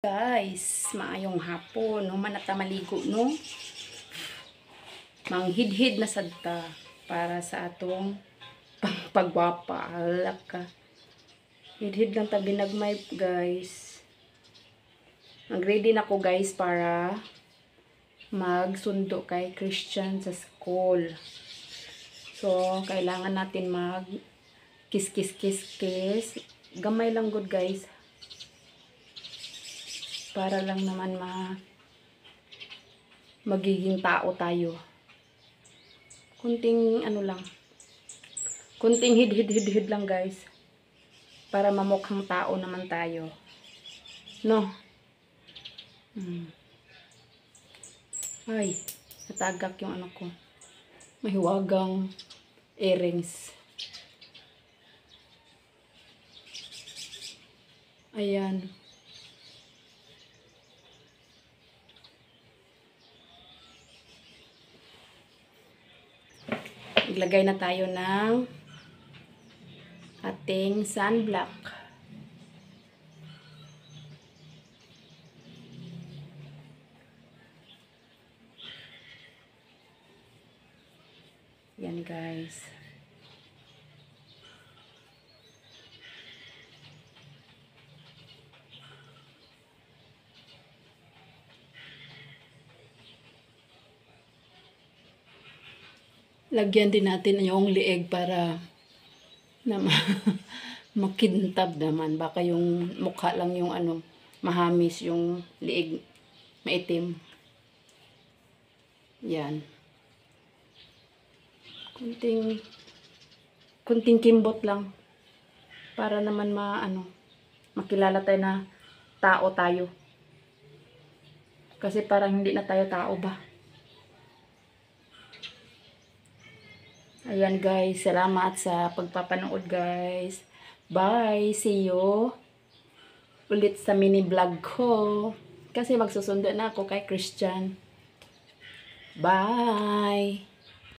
Guys, maayong hapon, no manata maligo no. Manghidhid na sadta para sa atong pagwapa. Alaka. Hidhid lang ta binagmay, guys. Nag-ready na ko, guys, para magsundo kay Christian sa school. So, kailangan natin mag kiss. Gamay lang good, guys. Para lang naman magiging tao tayo. Kunting ano lang. Kunting hid lang, guys. Para mamukhang tao naman tayo. No? Ay, natagak yung ano ko. Mahiwagang earrings. Ayan. Iglagay na tayo ng ating sunblock. Yan, guys. Lagyan din natin yung lieg para na makintab naman. Baka yung mukha lang yung ano, mahamis, yung lieg maitim. Yan. Kunting kimbot lang. Para naman makilala tayo na tao tayo. Kasi parang hindi na tayo tao ba? Ayan, guys, salamat sa pagpapanood, guys. Bye, see you ulit sa mini vlog ko. Kasi magsusundo na ako kay Christian. Bye!